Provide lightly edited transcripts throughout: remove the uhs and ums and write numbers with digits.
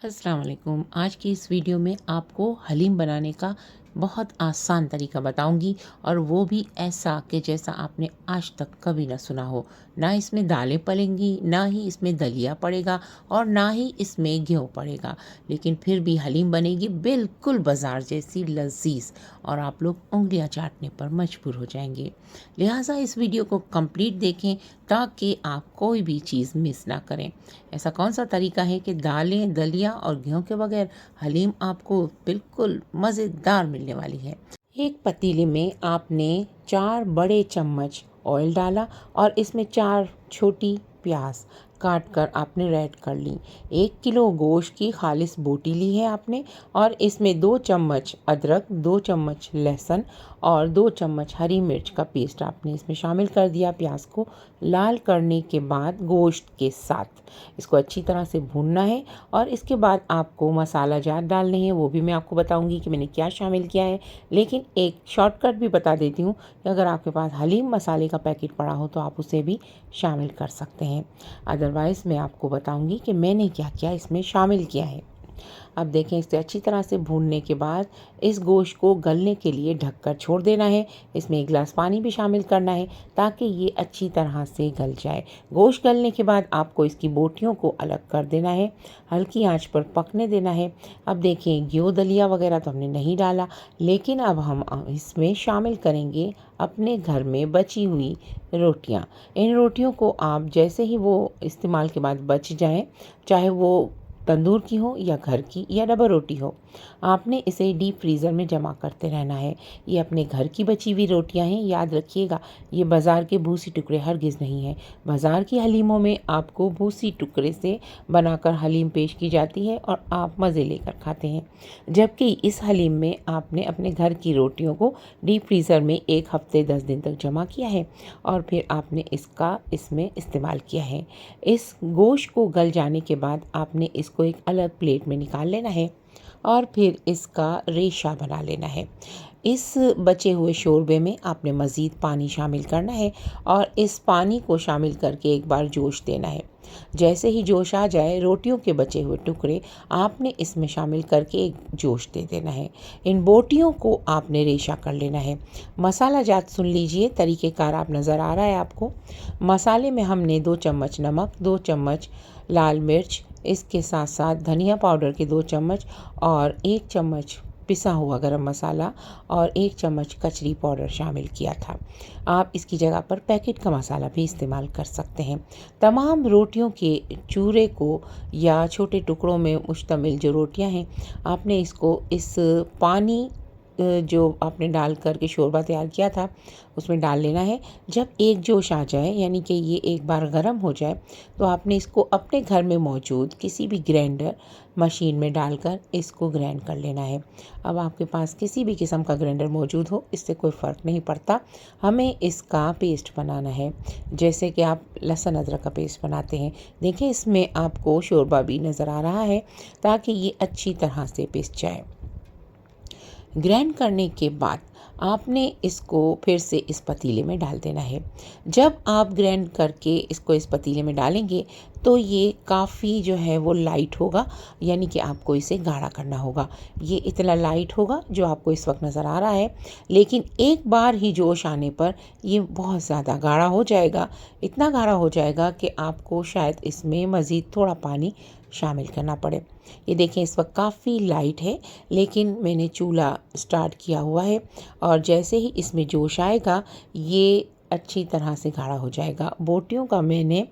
अस्सलाम वालेकुम। आज की इस वीडियो में आपको हलीम बनाने का बहुत आसान तरीका बताऊंगी, और वो भी ऐसा कि जैसा आपने आज तक कभी ना सुना हो। ना इसमें दालें पलेंगी, ना ही इसमें दलिया पड़ेगा, और ना ही इसमें गेहूँ पड़ेगा, लेकिन फिर भी हलीम बनेगी बिल्कुल बाजार जैसी लजीज, और आप लोग उंगलियां चाटने पर मजबूर हो जाएंगे। लिहाजा इस वीडियो को कंप्लीट देखें ताकि आप कोई भी चीज़ मिस ना करें। ऐसा कौन सा तरीका है कि दालें, दलिया और गेहूं के बगैर हलीम आपको बिल्कुल मज़ेदार मिलने वाली है। एक पतीले में आपने 4 बड़े चम्मच ऑयल डाला, और इसमें 4 छोटी प्याज काट कर आपने रेड कर ली। 1 किलो गोश्त की खालिस बोटी ली है आपने, और इसमें 2 चम्मच अदरक, 2 चम्मच लहसुन और 2 चम्मच हरी मिर्च का पेस्ट आपने इसमें शामिल कर दिया। प्याज को लाल करने के बाद गोश्त के साथ इसको अच्छी तरह से भूनना है, और इसके बाद आपको मसाला जार डालने हैं। वो भी मैं आपको बताऊंगी कि मैंने क्या शामिल किया है, लेकिन एक शॉर्टकट भी बता देती हूँ कि अगर आपके पास हलीम मसाले का पैकेट पड़ा हो तो आप उसे भी शामिल कर सकते हैं। अदरवाइज़ मैं आपको बताऊंगी कि मैंने क्या क्या इसमें शामिल किया है। अब देखें, इसे अच्छी तरह से भूनने के बाद इस गोश्त को गलने के लिए ढककर छोड़ देना है। इसमें 1 गिलास पानी भी शामिल करना है ताकि ये अच्छी तरह से गल जाए। गोश्त गलने के बाद आपको इसकी बोटियों को अलग कर देना है, हल्की आंच पर पकने देना है। अब देखें, गेहूं दलिया वगैरह तो हमने नहीं डाला, लेकिन अब हम इसमें शामिल करेंगे अपने घर में बची हुई रोटियां। इन रोटियों को आप जैसे ही वो इस्तेमाल के बाद बच जाएं, चाहे वो तंदूर की हो या घर की या डबल रोटी हो, आपने इसे डीप फ्रीज़र में जमा करते रहना है। ये अपने घर की बची हुई रोटियां हैं, याद रखिएगा। ये बाज़ार के भूसी टुकड़े हरगिज़ नहीं है। बाज़ार की हलीमों में आपको भूसी टुकड़े से बनाकर हलीम पेश की जाती है और आप मज़े लेकर खाते हैं, जबकि इस हलीम में आपने अपने घर की रोटियों को डीप फ्रीज़र में 1 हफ्ते 10 दिन तक जमा किया है, और फिर आपने इसमें इस्तेमाल किया है। इस गोश्त को गल जाने के बाद आपने इसको एक अलग प्लेट में निकाल लेना है, और फिर इसका रेशा बना लेना है। इस बचे हुए शोरबे में आपने मज़ीद पानी शामिल करना है, और इस पानी को शामिल करके एक बार जोश देना है। जैसे ही जोश आ जाए, रोटियों के बचे हुए टुकड़े आपने इसमें शामिल करके एक जोश दे देना है। इन बोटियों को आपने रेशा कर लेना है। मसाला जात सुन लीजिए, तरीक़ेकार आप नज़र आ रहा है आपको। मसाले में हमने 2 चम्मच नमक, 2 चम्मच लाल मिर्च, इसके साथ साथ धनिया पाउडर के 2 चम्मच, और 1 चम्मच पिसा हुआ गरम मसाला, और 1 चम्मच कचरी पाउडर शामिल किया था। आप इसकी जगह पर पैकेट का मसाला भी इस्तेमाल कर सकते हैं। तमाम रोटियों के चूरे को या छोटे टुकड़ों में मुश्तमिल जो रोटियां हैं, आपने इसको इस पानी जो आपने डाल कर के शोरबा तैयार किया था उसमें डाल लेना है। जब एक जोश आ जाए, यानी कि ये एक बार गर्म हो जाए, तो आपने इसको अपने घर में मौजूद किसी भी ग्राइंडर मशीन में डालकर इसको ग्राइंड कर लेना है। अब आपके पास किसी भी किस्म का ग्राइंडर मौजूद हो, इससे कोई फ़र्क नहीं पड़ता। हमें इसका पेस्ट बनाना है, जैसे कि आप लहसुन अदरक का पेस्ट बनाते हैं। देखिए, इसमें आपको शोरबा भी नज़र आ रहा है, ताकि ये अच्छी तरह से पिस जाए। ग्राइंड करने के बाद आपने इसको फिर से इस पतीले में डाल देना है। जब आप ग्राइंड करके इसको इस पतीले में डालेंगे तो ये काफ़ी जो है वो लाइट होगा, यानी कि आपको इसे गाढ़ा करना होगा। ये इतना लाइट होगा जो आपको इस वक्त नज़र आ रहा है, लेकिन एक बार ही जोश आने पर ये बहुत ज़्यादा गाढ़ा हो जाएगा। इतना गाढ़ा हो जाएगा कि आपको शायद इसमें मज़ीद थोड़ा पानी शामिल करना पड़े। ये देखें, इस वक्त काफ़ी लाइट है, लेकिन मैंने चूल्हा स्टार्ट किया हुआ है, और जैसे ही इसमें जोश आएगा ये अच्छी तरह से गाढ़ा हो जाएगा। बोटियों का मैंने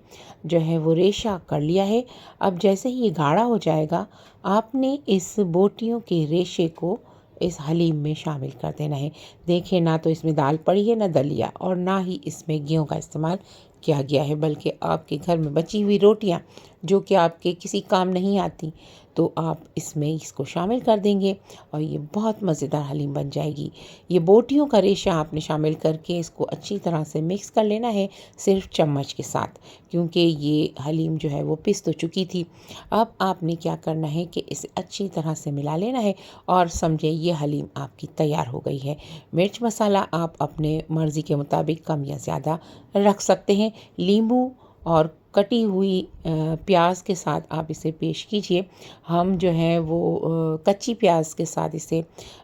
जो है वो रेशा कर लिया है। अब जैसे ही ये गाढ़ा हो जाएगा, आपने इस बोटियों के रेशे को इस हलीम में शामिल कर देना है। देखिए, ना तो इसमें दाल पड़ी है, ना दलिया, और ना ही इसमें गेहूं का इस्तेमाल किया गया है, बल्कि आपके घर में बची हुई रोटियां जो कि आपके किसी काम नहीं आती, तो आप इसमें इसको शामिल कर देंगे और ये बहुत मज़ेदार हलीम बन जाएगी। ये बोटियों का रेशा आपने शामिल करके इसको अच्छी तरह से मिक्स कर लेना है, सिर्फ चम्मच के साथ, क्योंकि ये हलीम जो है वो पिस तो चुकी थी। अब आपने क्या करना है कि इसे अच्छी तरह से मिला लेना है, और समझे ये हलीम आपकी तैयार हो गई है। मिर्च मसाला आप अपने मर्ज़ी के मुताबिक कम या ज़्यादा रख सकते हैं। नींबू और कटी हुई प्याज के साथ आप इसे पेश कीजिए। हम जो है वो कच्ची प्याज के साथ इसे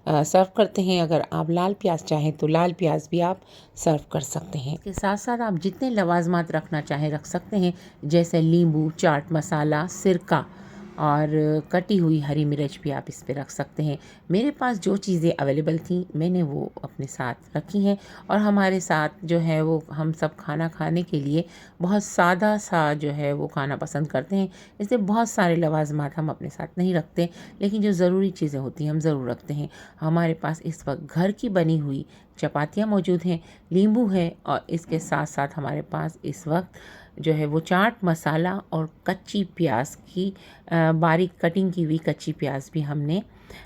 सर्व करते हैं। अगर आप लाल प्याज चाहें तो लाल प्याज भी आप सर्व कर सकते हैं। इसके साथ साथ आप जितने लवाजमात रखना चाहें रख सकते हैं, जैसे नींबू, चाट मसाला, सिरका और कटी हुई हरी मिर्च भी आप इस पे रख सकते हैं। मेरे पास जो चीज़ें अवेलेबल थी मैंने वो अपने साथ रखी हैं। और हमारे साथ जो है वो हम सब खाना खाने के लिए बहुत सादा सा जो है वो खाना पसंद करते हैं, इसलिए बहुत सारे लवाजमात हम अपने साथ नहीं रखते, लेकिन जो ज़रूरी चीज़ें होती हैं हम ज़रूर रखते हैं। हमारे पास इस वक्त घर की बनी हुई चपातियाँ मौजूद हैं, नींबू है और इसके साथ साथ हमारे पास इस वक्त जो है वो चाट मसाला और कच्ची प्याज की बारीक कटिंग की हुई कच्ची प्याज भी हमने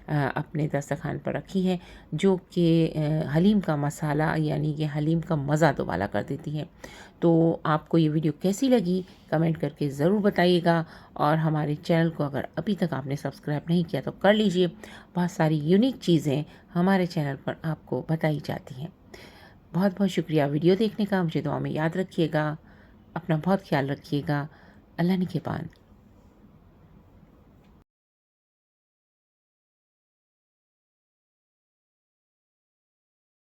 अपने दस्तरखान पर रखी है, जो कि हलीम का मसाला यानी कि हलीम का मज़ा दोबारा कर देती है। तो आपको ये वीडियो कैसी लगी कमेंट करके ज़रूर बताइएगा। और हमारे चैनल को अगर अभी तक आपने सब्सक्राइब नहीं किया तो कर लीजिए। बहुत सारी यूनिक चीज़ें हमारे चैनल पर आपको बताई जाती हैं। बहुत बहुत शुक्रिया वीडियो देखने का। मुझे दुआ में याद रखिएगा। अपना बहुत ख्याल रखिएगा। अल्लाह निगहबान।